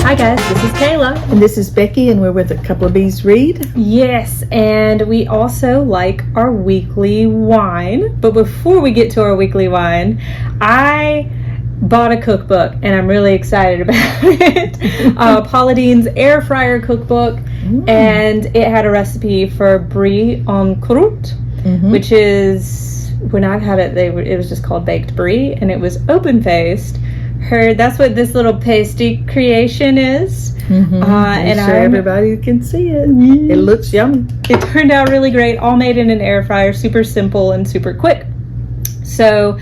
Hi guys, this is Kayla. And this is Becky, and we're with a couple of bees read. Yes, and we also like our weekly wine. But before we get to our weekly wine, I bought a cookbook and I'm really excited about it. Paula Deen's air fryer cookbook, and it had a recipe for Brie En Croute, which is, when I've had it, it was just called baked brie, and it was open-faced. That's what this little pasty creation is. And sure everybody can see it. It looks yummy. It turned out really great, all made in an air fryer, super simple and super quick. So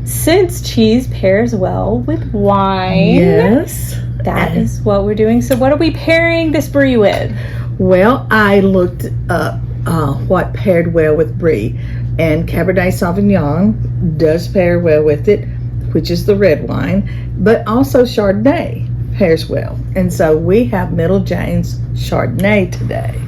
since cheese pairs well with wine, yes, that is what we're doing. So what are we pairing this brie with? Well, I looked up what paired well with brie, and Cabernet Sauvignon does pair well with it, which is the red wine, but also Chardonnay pairs well. And so we have Middle Jane's Chardonnay today.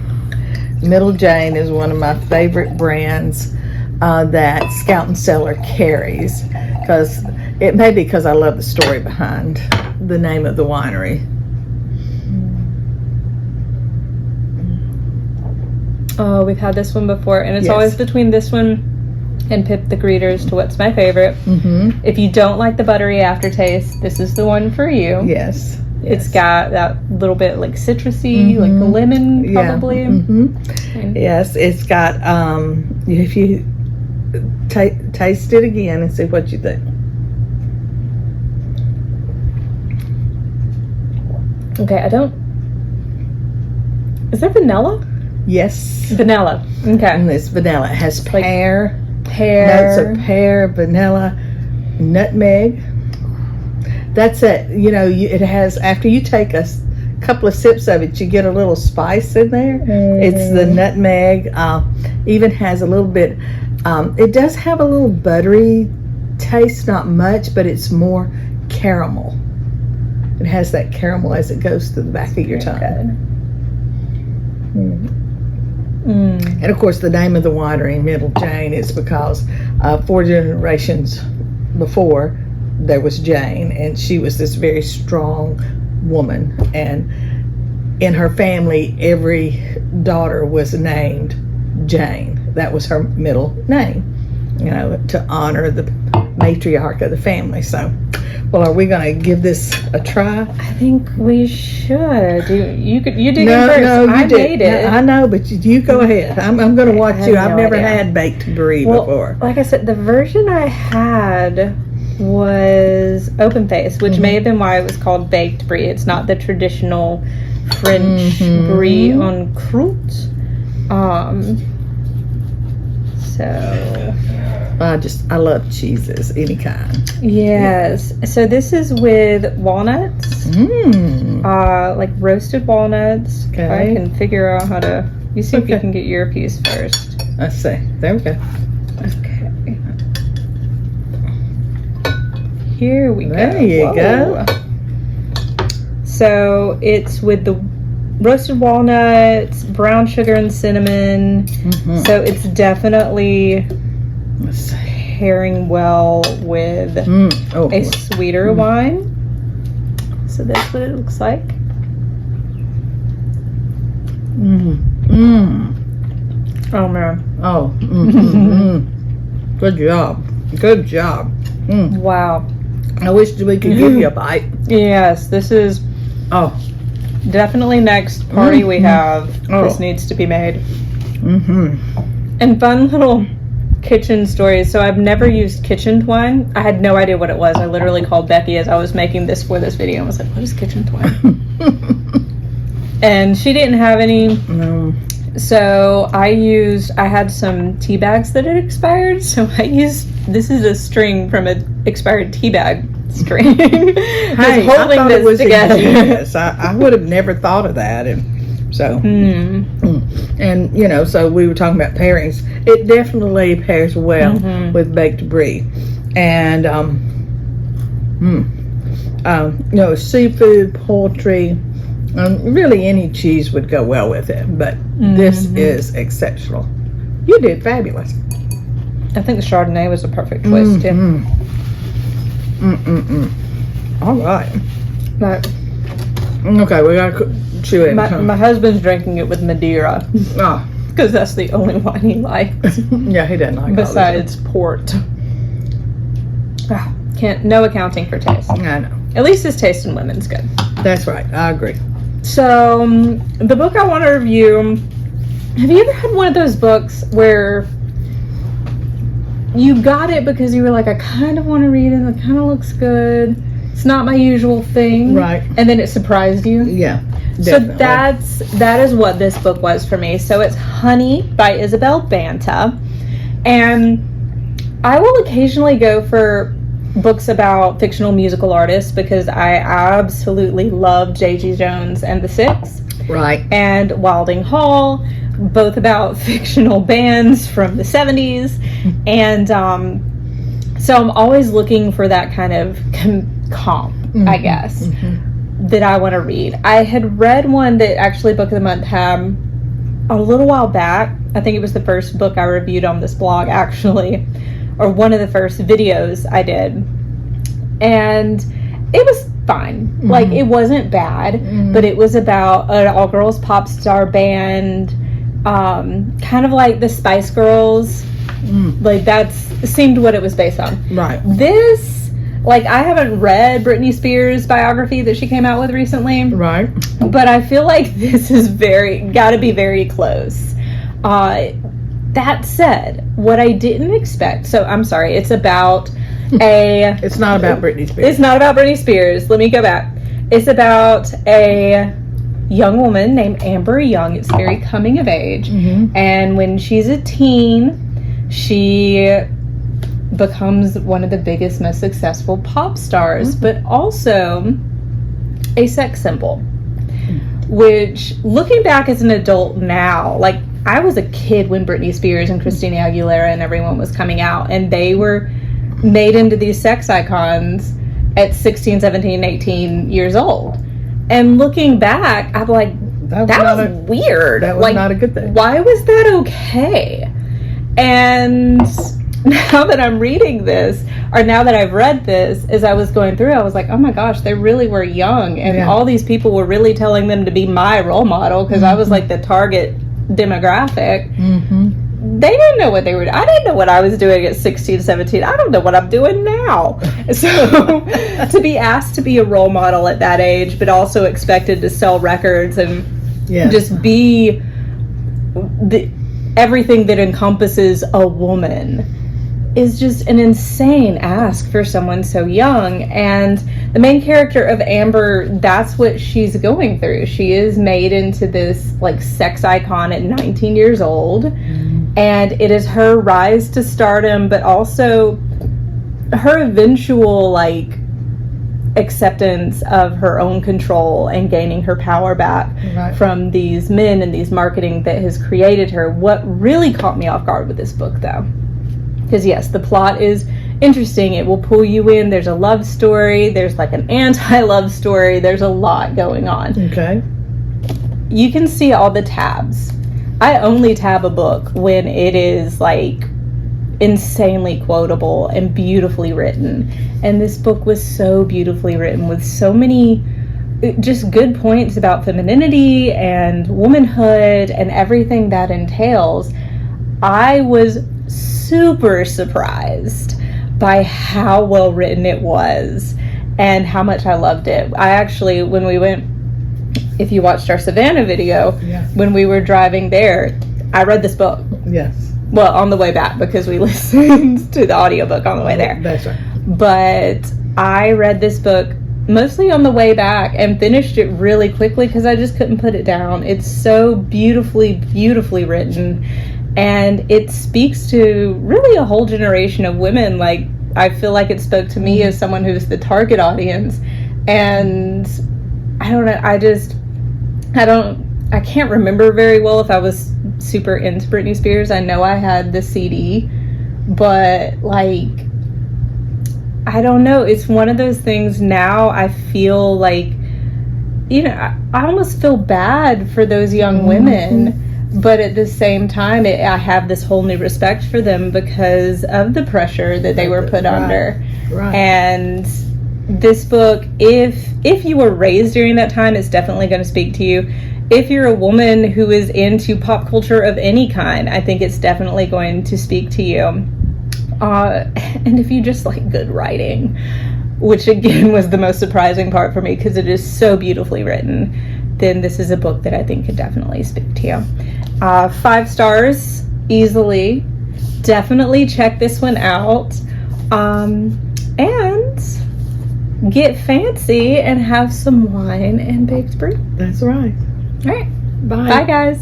Middle Jane is one of my favorite brands that Scout and Cellar carries, because it may be because I love the story behind the name of the winery. Oh, we've had this one before, and it's always between this one and Pip the Greeters to what's my favorite. If you don't like the buttery aftertaste, this is the one for you. Yes. It's got that little bit like citrusy, like lemon probably. Yes, it's got, if you taste it again and see what you think. Okay, is there vanilla? Yes. Vanilla. Okay. And it's vanilla. It has pear. Notes of pear, vanilla, nutmeg. That's it. You know, it has, after you take a couple of sips of it, you get a little spice in there. It's the nutmeg. Even has a little bit, it does have a little buttery taste, not much, but it's more caramel. It has that caramel as it goes through the back of your tongue. And of course, the name of the winery, Middle Jane, is because 4 generations before there was Jane, and she was this very strong woman. And in her family, every daughter was named Jane. That was her middle name, you know, to honor the matriarch of the family. So, well, are we going to give this a try? I think we should. You dig in first. No, you I did. made it. I know, but you go ahead. I'm going to watch you. I've never had baked brie before. Like I said, the version I had was open faced, which may have been why it was called baked brie. It's not the traditional French Brie En Croute. I love cheeses, any kind. Yes. So this is with walnuts. Like roasted walnuts. Okay. I can figure out how to. You see if you can get your piece first. Let's see. There we go. Okay. Here we go. There you go. So it's with the roasted walnuts, brown sugar, and cinnamon. So it's definitely pairing well with a sweeter wine. So that's what it looks like. Oh man. Oh. Good job. Good job. Wow. I wish we could give you a bite. Yes, this is definitely next party we have. This needs to be made. And fun little kitchen stories. So I've never used kitchened wine. I had no idea what it was. I literally called Becky as I was making this for this video and was like, what is kitchened wine? And she didn't have any. No. So I had some tea bags that had expired. So this is a string from an expired tea bag string. Hey, holding I thought this it was together. ingenious. I would have never thought of that. And so, and you know, so we were talking about pairings. It definitely pairs well with baked brie. And, you know, seafood, poultry, really any cheese would go well with it, but this is exceptional. You did fabulous. I think the Chardonnay was a perfect choice too. All right. But Okay, we gotta chew it. My husband's drinking it with Madeira Oh, because that's the only wine he likes yeah, he doesn't like besides port. No accounting for taste. I know. At least his taste in women's good. That's right. I agree. So, the book I want to review, have you ever had one of those books where you got it because you were like, I kind of want to read it, it kind of looks good, it's not my usual thing, Right. and then it surprised you? Yeah, So definitely. that is what this book was for me. So it's Honey by Isabel Banta, and I will occasionally go for books about fictional musical artists because I absolutely love J.G. Jones and the Six, Right. and Wilding Hall, both about fictional bands from the 70s. And so I'm always looking for that kind of comp, I guess, that I want to read. I had read one that actually Book of the Month had a little while back. I think it was the first book I reviewed on this blog, actually, or one of the first videos I did. And it was fine. Like, it wasn't bad, but it was about an all-girls pop star band, kind of like the Spice Girls. Like, that's seemed what it was based on. Right. This, like, I haven't read Britney Spears' biography that she came out with recently, Right. but I feel like this is gotta be very close. That said, what I didn't expect, so I'm sorry, it's about It's not about Britney Spears. It's not about Britney Spears. Let me go back. It's about a young woman named Amber Young. It's very coming of age. And when she's a teen, she becomes one of the biggest, most successful pop stars, but also a sex symbol. Which, looking back as an adult now, like, I was a kid when Britney Spears and Christina Aguilera and everyone was coming out, and they were made into these sex icons at 16, 17, 18 years old. And looking back, I'm like, that was weird. That was like, not a good thing. Why was that okay? And now that I'm reading this, or now that I've read this, as I was going through, I was like, oh my gosh, they really were young. And all these people were really telling them to be my role model because I was like the target demographic. They didn't know what they were doing. I didn't know what I was doing at 16, 17. I don't know what I'm doing now. So to be asked to be a role model at that age, but also expected to sell records and just be everything that encompasses a woman is just an insane ask for someone so young. And the main character of Amber, that's what she's going through. She is made into this like sex icon at 19 years old. And it is her rise to stardom, but also her eventual like acceptance of her own control and gaining her power back from these men and these marketing that has created her. What really caught me off guard with this book, though, because yes, the plot is interesting. It will pull you in. There's a love story. There's like an anti-love story. There's a lot going on. Okay. You can see all the tabs. I only tab a book when it is like insanely quotable and beautifully written. And this book was so beautifully written with so many just good points about femininity and womanhood and everything that entails. I was super surprised by how well written it was and how much I loved it. I actually, when we went, if you watched our Savannah video, when we were driving there, I read this book. Yes. Well, on the way back, because we listened to the audiobook on the way there. That's right. But I read this book mostly on the way back and finished it really quickly because I just couldn't put it down. It's so beautifully, beautifully written. And it speaks to really a whole generation of women. Like, I feel like it spoke to me as someone who's the target audience. And I don't know, I can't remember very well if I was super into Britney Spears. I know I had the CD, but like, I don't know. It's one of those things now I feel like, you know, I almost feel bad for those young women. But at the same time, I have this whole new respect for them because of the pressure that they were put under. Right. And this book, if you were raised during that time, it's definitely going to speak to you. If you're a woman who is into pop culture of any kind, I think it's definitely going to speak to you. And if you just like good writing, which again was the most surprising part for me because it is so beautifully written, then this is a book that I think could definitely speak to you. 5 stars, easily. Definitely check this one out. And get fancy and have some wine and baked brie. That's right. All right. Bye. Bye, guys.